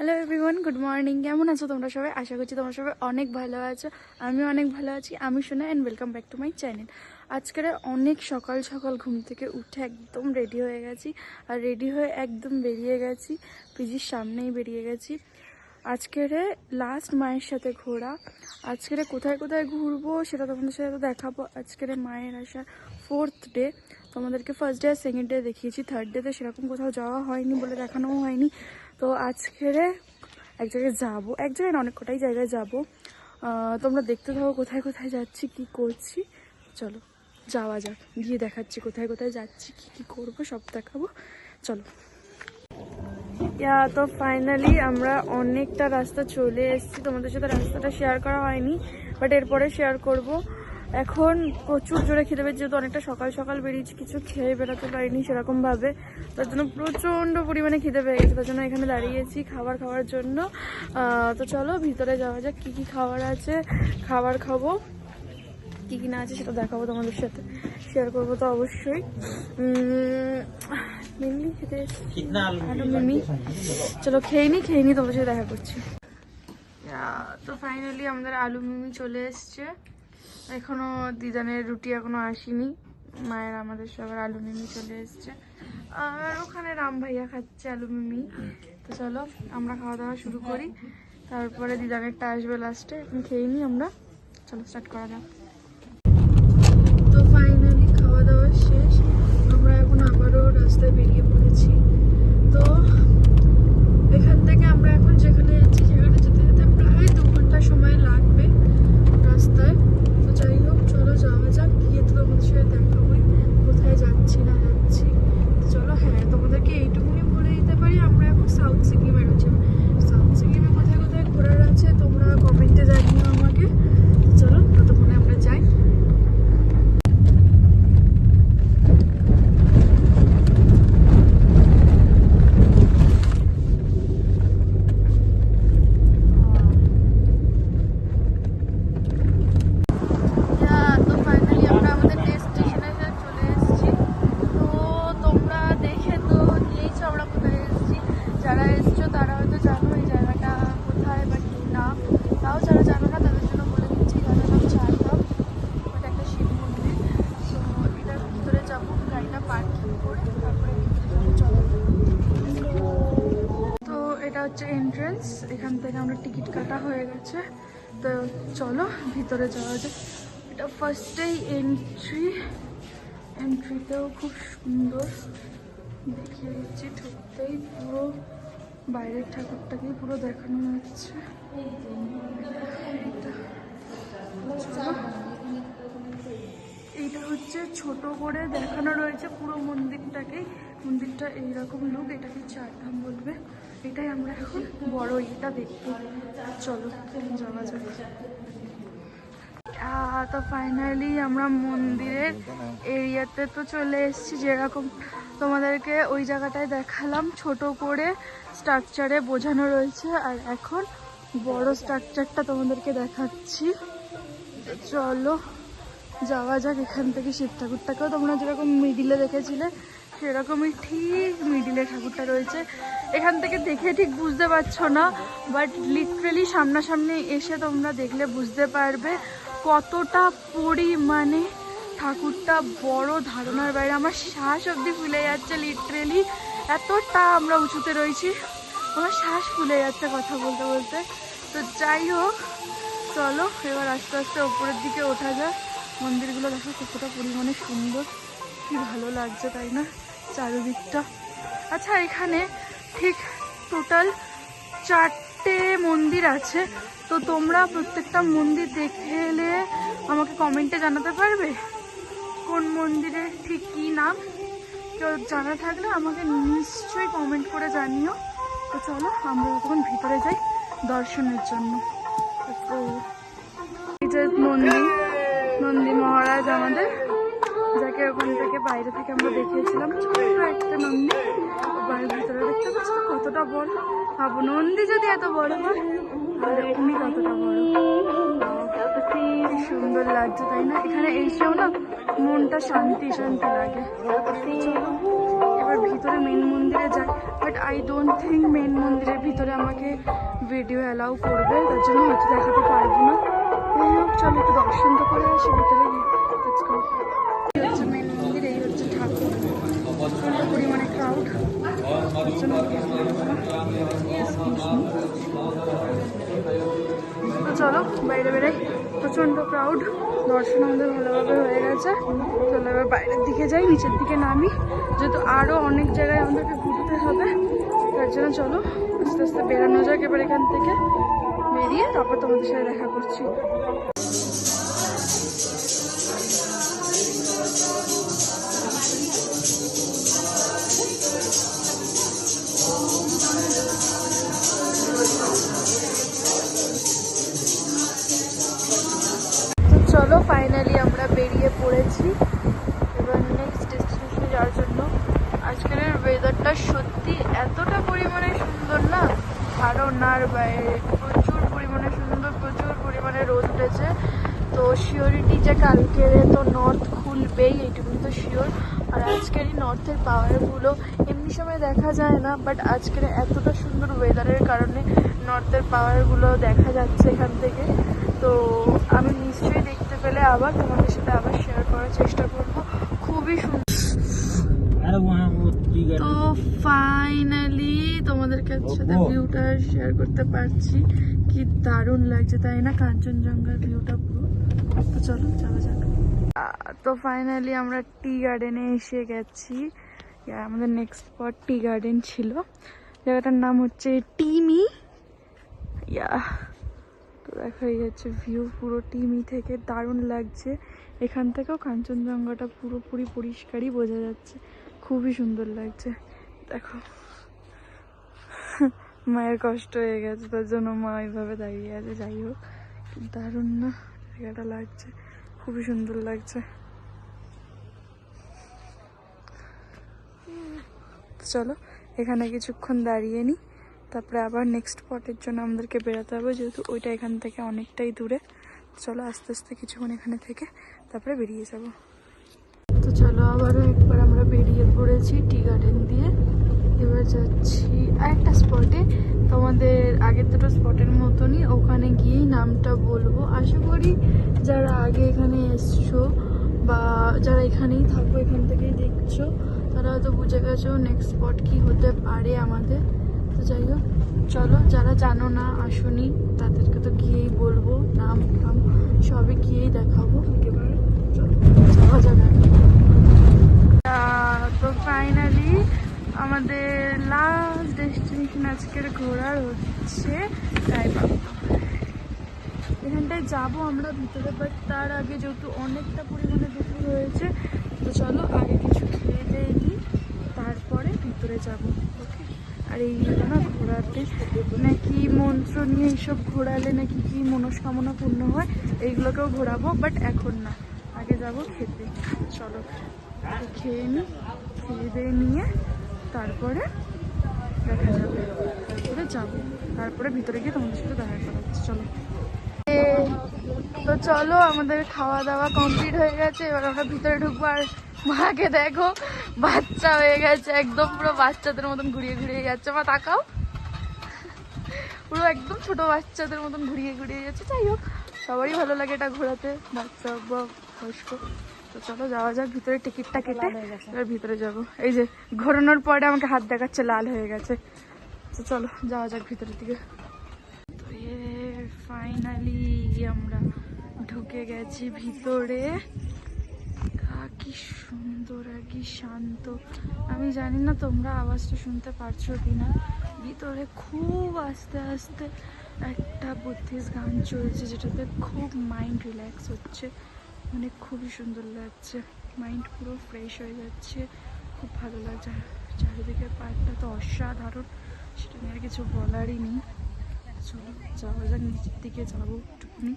Hello everyone, good morning. কেমন আছো তোমরা সবাই? আশা করছি তোমরা সবাই অনেক ভালো আছো। আমিও অনেক ভালো আছি। আমি সোনা and welcome back to my channel. আজকের অনেক সকাল সকাল ঘুম থেকে উঠে একদম রেডি হয়ে গেছি, আর রেডি হয়ে একদম বেরিয়ে গেছি, পিজির সামনেই বেরিয়ে গেছি। আজকের লাস্ট মায়ের সাথে ঘোরা। আজকের কোথায় কোথায় ঘুরবো সেটা তোমাদের সাথে দেখাবো। আজকের মায়ের আসার 4th ডে। তোমাদেরকে ফার্স্ট ডে আর সেকেন্ড ডে দেখিয়েছি, থার্ড ডেতে সেরকম কোথাও যাওয়া হয়নি বলে দেখানোও হয়নি। তো আজকের এক জায়গায় যাবো, এক জায়গায় অনেক কটাই জায়গায় যাবো। তোমরা দেখতে থাকো কোথায় কোথায় যাচ্ছি, কি করছি। চলো যাওয়া যাক, গিয়ে দেখাচ্ছি কোথায় কোথায় যাচ্ছি, কি কি করবো সব দেখাবো। চলো। তো ফাইনালি আমরা অনেকটা রাস্তা চলে এসেছি। তোমাদের সাথে রাস্তাটা শেয়ার করা হয়নি, বাট এরপরে শেয়ার করব। এখন প্রচুর জোরে খিদে পেয়েছে, যেহেতু অনেকটা সকাল সকাল বেরিয়েছি, কিছু খেয়ে বেরোতে পারিনি সেরকমভাবে। তার জন্য প্রচণ্ড পরিমাণে খিদে পেয়ে গেছে, তার জন্য এখানে দাঁড়িয়েছি খাবার খাওয়ার জন্য। তো চলো ভিতরে যাওয়া যাক, কী কী খাবার আছে, খাবার খাবো, কী কী না আছে সেটা দেখাবো, তোমাদের সাথে শেয়ার করবো তো অবশ্যই। মেনলি খেতে আলু মিমি। চলো খেয়ে নি তোমাদের সাথে দেখা করছি। তো ফাইনালি আমাদের আলু মিমি চলে এসছে। এখনো দিদানের রুটি এখনো আসেনি, মায়ের আমাদের সবার আলু মিমি চলে এসছে। আর ওখানে রাম ভাইয়া খাচ্ছে আলু মিমি। তো চলো আমরা খাওয়া দাওয়া শুরু করি, তারপরে দিদানেরটা আসবে লাস্টে। এখন খেয়ে নিই আমরা, চলো স্টার্ট করা যাক। তো ফাইনালি খাওয়া দাওয়া শেষ, আমরা এখন আবারও রাস্তায় বেরিয়ে পড়েছি। তো এখান থেকে আমরা এখন যেখানে যাচ্ছি সেখানে যেতে যেতে প্রায় 2 ঘন্টা সময় লাগবে রাস্তায়। তো যাই হোক চলো যাওয়া যাক, গিয়ে তো তোমাদের সাথে দেখাবোই কোথায় যাচ্ছি না যাচ্ছি। তো চলো, হ্যাঁ তোমাদেরকে এইটুকুনি বলে দিতে পারি, আমরা এখন সাউথ সিকিমে রয়েছি। সাউথ সিকিমে কোথায় কোথায় ঘোরার আছে তোমরা কমেন্টে জানিও আমাকে। চলো ততক্ষণে আমরা যাই। হচ্ছে এন্ট্রান্স, এখান থেকে আমরা টিকিট কাটা হয়ে গেছে। তো চলো ভিতরে যাওয়া যায়। এটা ফার্স্টেই এন্ট্রিতেও খুব সুন্দর দেখিয়ে দিচ্ছি। ঢুকতেই পুরো বাইরের ঠাকুরটাকেই পুরো দেখানো যাচ্ছে। এইটা হচ্ছে ছোট করে দেখানো রয়েছে পুরো মন্দিরটাকে। মন্দিরটা এইরকম লুক, এটাকে চারধাম বলবে। এটাই আমরা এখন বড় এটা দেখবো। চলো যাওয়া যাবে। তো ফাইনালি আমরা মন্দিরের এরিয়াতে তো চলে এসেছি, যেরকম তোমাদেরকে ওই জায়গাটায় দেখালাম ছোট করে স্ট্রাকচারে বোঝানো রয়েছে, আর এখন বড় স্ট্রাকচারটা তোমাদেরকে দেখাচ্ছি। চলো যাওয়া যাক। এখান থেকে শিব ঠাকুরটাকেও তোমরা যেরকম মিডিলে দেখেছিলে সেরকমই ঠিক মিডিলে ঠাকুরটা রয়েছে। এখান থেকে দেখে ঠিক বুঝতে পারছো না, বাট লিটারেলি সামনাসামনি এসে তোমরা দেখলে বুঝতে পারবে কতটা পরিমাণে ঠাকুরটা বড়, ধারণার বাইরে। আমার শ্বাস অবধি ফুলে যাচ্ছে, লিটারেলি এতটা আমরা উঁচুতে রয়েছি, আমার শ্বাস ফুলে যাচ্ছে কথা বলতে বলতে। তো যাই হোক চলো এবার আস্তে আস্তে ওপরের দিকে ওঠা যায়। মন্দিরগুলো দেখো কতটা পরিমাণে সুন্দর, কি ভালো লাগছে তাই না চারিদিকটা। আচ্ছা এখানে ঠিক টোটাল 4টে মন্দির আছে। তো তোমরা প্রত্যেকটা মন্দির দেখে এলে আমাকে কমেন্টে জানাতে পারবে কোন মন্দিরের ঠিক কী নাম। কেউ জানা থাকলে আমাকে নিশ্চয়ই কমেন্ট করে জানিও। তো চলো আমরা তখন ভিতরে যাই দর্শনের জন্য। তো এই যে নন্দী মহারাজ আমাদের, যাকে ওখান থেকে বাইরে থেকে আমরা দেখিয়েছিলাম, ছোট্ট একটা নন্দী। বাড়ির ভিতরে দেখতে পাচ্ছি কতটা বড়। ভাবো নন্দী যদি এত বড় হয় তাহলে উনি কতটা বড়। কি সুন্দর লাগছে তাই না? এখানে এসেও না মনটা শান্তি শান্তি লাগে। চলো এবার ভিতরে মেন মন্দিরে যাই, but I don't think main মন্দিরের ভিতরে আমাকে ভিডিও অ্যালাউ করবে, তার জন্য হয়তো দেখাতে পারবো না। যাই হোক চলো একটু দর্শন তো করে আসি ভিতরে গিয়ে। এই হচ্ছে মেন মন্দির, এই হচ্ছে ঠাকুর, প্রচণ্ড পরিমাণে ক্রাউড। তো চলো বাইরে বেরাই, প্রচণ্ড ক্রাউড, দর্শন আমাদের ভালোভাবে হয়ে গেছে। চলো এবার বাইরের দিকে যাই, নিচের দিকে নামি, যেহেতু আরও অনেক জায়গায় আমাদেরকে ঘুরতে হবে, তার জন্য চলো আস্তে আস্তে বেরানো যাক। এবার এখান থেকে বেরিয়ে তারপর তোমাদের সাথে দেখা করছি। চলো ফাইনালি আমরা বেরিয়ে পড়েছি এবার নেক্সট ডেস্টিনেশনে যাওয়ার জন্য। আজকের ওয়েদারটা সত্যি এতটা পরিমাণে সুন্দর না, ধারণার বাইরে, প্রচুর পরিমাণে সুন্দর, প্রচুর পরিমাণে রোদ উঠেছে। তো শিওরিটি যে কালকের তো নর্থ খুলবেই এইটুকুনি তো শিওর। আর আজকেরই নর্থের পাওয়ারগুলো এমনি সময় দেখা যায় না, বাট আজকের এতটা সুন্দর ওয়েদারের কারণে নর্থের পাওয়ারগুলো দেখা যাচ্ছে এখান থেকে। তো আমি নিশ্চয়ই দেখতে পেলে আবার তোমাদের সাথে আবার শেয়ার করার চেষ্টা করব। খুবই সুন্দর। তো ফাইনালি তোমাদের সাথে ভিউটা শেয়ার করতে পারছি, কি দারুণ লাগছে তাই না, কাঞ্চনজঙ্ঘার ভিউটা পুরো। তো চলো যাওয়া যাক। তো ফাইনালি আমরা টি গার্ডেনে এসে গেছি। আমাদের নেক্সট স্পট টি গার্ডেন ছিল, জায়গাটার নাম হচ্ছে টিমি। তো দেখা যাচ্ছে ভিউ পুরো টিমি থেকে, দারুণ লাগছে। এখান থেকেও কাঞ্চনজঙ্ঘাটা পুরোপুরি পরিষ্কারই বোঝা যাচ্ছে, খুবই সুন্দর লাগছে। দেখো মায়ের কষ্ট হয়ে গেছে, তার জন্য মা এইভাবে দাঁড়িয়ে আছে। যাই হোক দারুণ না জায়গাটা লাগছে, খুবই সুন্দর লাগছে। চলো এখানে কিছুক্ষণ দাঁড়িয়ে নিই, তারপরে আবার নেক্সট স্পটের জন্য আমাদেরকে বেরোতে হবে, যেহেতু ওইটা এখান থেকে অনেকটাই দূরে। চলো আস্তে আস্তে কিছুক্ষণ এখানে থেকে তারপরে বেরিয়ে যাব। তো চলো আবারও একবার আমরা বেরিয়ে পড়েছি টি গার্ডেন দিয়ে। এবার যাচ্ছি আরেকটা স্পটে, তোমাদের আগের দুটো স্পটের মতনই, ওখানে গিয়েই নামটা বলবো। আশা করি যারা আগে এখানে এসছো বা যারা এখানেই থাকো, এখান থেকেই দেখছো, তারা হয়তো বুঝে গেছো নেক্সট স্পট কি হতে পারে আমাদের। তো যাই হোক চলো, যারা জানো না আসোনি তাদেরকে তো গিয়েই বলবো, নাম টাম সবই গিয়েই দেখাবো একেবারে। চলো যাওয়া যাবে। তো ফাইনালি আমাদের লাস্ট ডেস্টিনেশন আজকের ঘোরার হচ্ছে রায়বাগ। এখানটায় যাবো আমরা ভিতরে, বাট তার আগে যেহেতু অনেকটা পরিমাণে দুপুর হয়েছে, তো চলো আগে কিছু খেয়ে দিয়ে নিই, তারপরে ভিতরে যাবো। ওকে। আর এইগুলো না ঘোরাতে নাকি মন্ত্র নিয়ে এইসব ঘোরালে নাকি কি মনস্কামনা পূর্ণ হয়, এইগুলোকেও ঘোরাবো, বাট এখন না, আগে যাব খেতে। চলো খেয়ে নিই, খেয়ে দিয়ে নিয়ে তারপরে দেখা যাবে, তারপরে যাবো, তারপরে ভিতরে গিয়ে তোমাদের সাথে দেখা করাচ্ছি। চলো। তো চলো আমাদের খাওয়া দাওয়া কমপ্লিট হয়ে গেছে, এবার আমরা ভিতরে ঢুকবো। আর মাকে দেখো বাচ্চা হয়ে গেছে, একদম পুরো বাচ্চাদের মতন ঘুরিয়ে ঘুরিয়ে যাচ্ছে। মা তাকাও, পুরো একদম ছোট বাচ্চাদের মতন ঘুরিয়ে ঘুরিয়ে যাচ্ছে। যাই হোক সবারই ভালো লাগে এটা ঘোরাতে, বাচ্চা বা বয়স্ক। তো চলো যাওয়া যাক ভিতরে, টিকিটটা কেটে এবার ভিতরে যাব। এই যে ঘোরানোর পরে আমাকে হাত দেখাচ্ছে, লাল হয়ে গেছে। তো চলো যাওয়া যাক ভিতরের দিকে। তো ফাইনালি আমরা ঢুকে গেছি ভিতরে। কি সুন্দর আর কি শান্ত। আমি জানি না তোমরা আওয়াজটা শুনতে পারছো কিনা, ভিতরে খুব আস্তে আস্তে একটা বুদ্ধিস্ট গান চলছে, যেটাতে খুব মাইন্ড রিল্যাক্স হচ্ছে, মানে খুবই সুন্দর লাগছে, মাইন্ড পুরো ফ্রেশ হয়ে যাচ্ছে, খুব ভালো লাগছে। চারিদিকের পার্কটা তো অসাধারণ, সেটা নিয়ে আর কিছু বলারই নেই। চলো যাওয়া যাক, নিচের দিকে যাবো একটুখানি।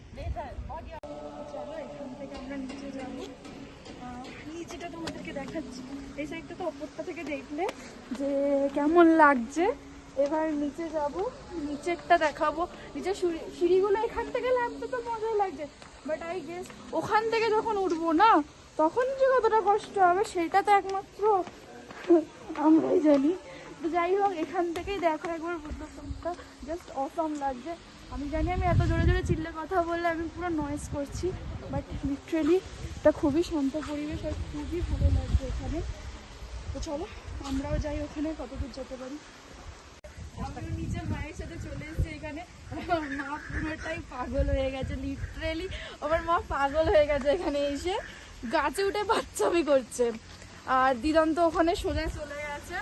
চলো এখান থেকে আমরা নিচে যাবো, নিচেটা তোমাদেরকে দেখাচ্ছি। এই সাইডটা তো ওপরটা থেকে দেখলে যে কেমন লাগছে। এবার নিচে যাব, নিচেরটা দেখাবো। নিচের সিঁড়িগুলো এখান থেকে নামতে তো মজাই লাগছে, বাট আই গেস ওখান থেকে যখন উঠবো না, তখন যে কতটা কষ্ট হবে সেটা তো একমাত্র আমরাই জানি। তো যাই হোক, এখান থেকেই দেখো একবার বুদ্ধস্তম্ভটা, জাস্ট অসম লাগছে। আমি জানি আমি এত জোরে জোরে চিল্লে কথা বললে আমি পুরো নয়েজ করছি, বাট লিটারেলি এটা খুবই শান্ত পরিবেশ আর খুবই ভালো লাগছে এখানে। তো চলো আমরাও যাই ওখানে, কতদূর যেতে পারি। আমিও নিচে মায়ের সাথে চলে এসেছি এখানে। আমার মা পুরোটাই পাগল হয়ে গেছে, লিটারেলি আমার মা পাগল হয়ে গেছে এখানে এসে, গাছে উঠে বাচ্চামি করছে। আর দিদান্ত ওখানে সোজা চলে গেছে।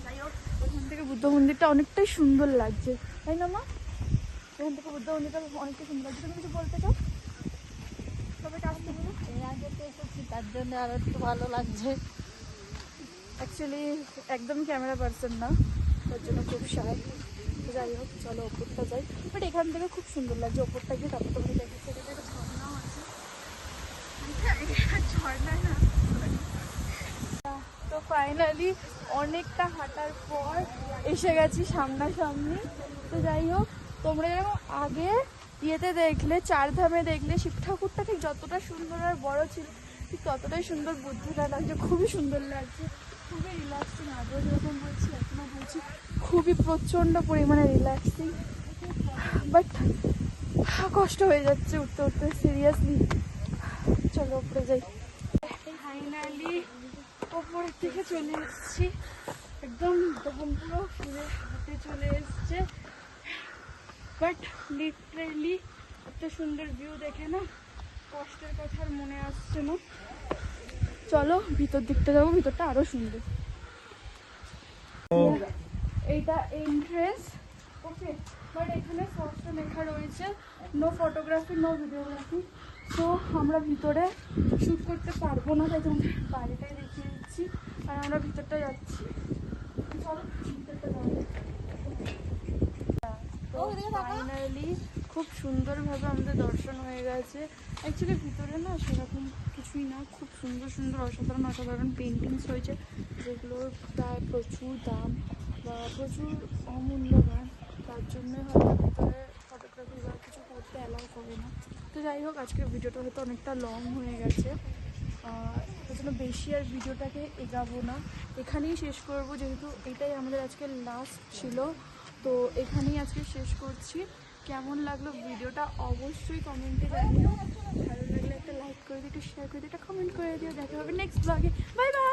যাই হোক, ওখান থেকে বুদ্ধ মন্দিরটা অনেকটাই সুন্দর লাগছে, তাই না মা? এখান থেকে বুদ্ধ মন্দিরটা অনেকটাই সুন্দর লাগছে। তুমি কিছু বলতে চাও? সবাইকে আসতে বলো। এর আগে তো এসেছি, তার জন্য আরো একটু ভালো লাগছে। অ্যাকচুয়ালি একদম ক্যামেরা পার্সন না, তার জন্য খুব শাই। যাই হোক, চলো ওপরটা যাই। বাট এখান থেকে খুব সুন্দর লাগছে ওপরটা গিয়ে। তারপর তোমাকে দেখাচ্ছে এটা একটা ঝর্ণাও আছে। ঝর্ণা না। তো ফাইনালি অনেকটা হাঁটার পর এসে গেছি সামনাসামনি। তো যাই হোক, তোমরা যেরকম আগে ইয়েতে দেখলে, চারধামে দেখলে শিব ঠাকুরটা ঠিক যতটা সুন্দর আর বড় ছিল, ঠিক ততটাই সুন্দর বুদ্ধটা লাগছে। খুবই সুন্দর লাগছে, খুবই রিল্যাক্সিং। আগেও যেরকম বলছি এখনও বলছি, খুবই প্রচণ্ড পরিমাণে রিল্যাক্সিং। বাট কষ্ট হয়ে যাচ্ছে উঠতে উঠতে, সিরিয়াসলি। চলো উপরে যাই। ফাইনালি ওপরের থেকে চলে এসেছি, একদম তখন পুরো ফুলে হাতে চলে এসছে। বাট লিটারেলি এত সুন্দর ভিউ দেখে না কষ্টের কথা আর মনে আসছে না। চলো ভিতর দিকটা যাবো, ভিতরটা আরো সুন্দর। এইটা এন্ট্রেন্স, ওকে। বাট এখানে স্পষ্ট লেখা রয়েছে নো ফটোগ্রাফি নো ভিডিওগ্রাফি। তো আমরা ভিতরে শ্যুট করতে পারবো না, তাই তোমাদের বাইরেটাই দেখিয়ে দিচ্ছি। আর আমরা ভিতরটা যাচ্ছি, চলো ভিতরটা যাবো। তো ফাইনালি খুব সুন্দরভাবে আমাদের দর্শন হয়ে গেছে। অ্যাকচুয়ালি ভিতরে না সেরকম কিছুই না, খুব সুন্দর সুন্দর অসাধারণ অসাধারণ পেন্টিংস হয়েছে, যেগুলোর প্রায় প্রচুর দাম বা প্রচুর অমূল্যবান। তার জন্যই হয়তো ভিতরে ফটোগ্রাফি বা কিছু করতে অ্যালাউ করে না। তো যাই হোক, আজকের ভিডিওটা হয়তো অনেকটা লং হয়ে গেছে, ওই জন্য বেশি আর ভিডিওটাকে এগাবো না, এখানেই শেষ করব, যেহেতু এটাই আমাদের আজকে লাস্ট ছিল। তো এখানেই আজকে শেষ করছি। কেমন লাগলো ভিডিওটা অবশ্যই কমেন্টে জানিও। ভালো লাগলে একটা লাইক করে দিও, একটু শেয়ার করে দিও, একটা কমেন্ট করে দিও। দেখা হবে নেক্সট ব্লগে। Bye bye.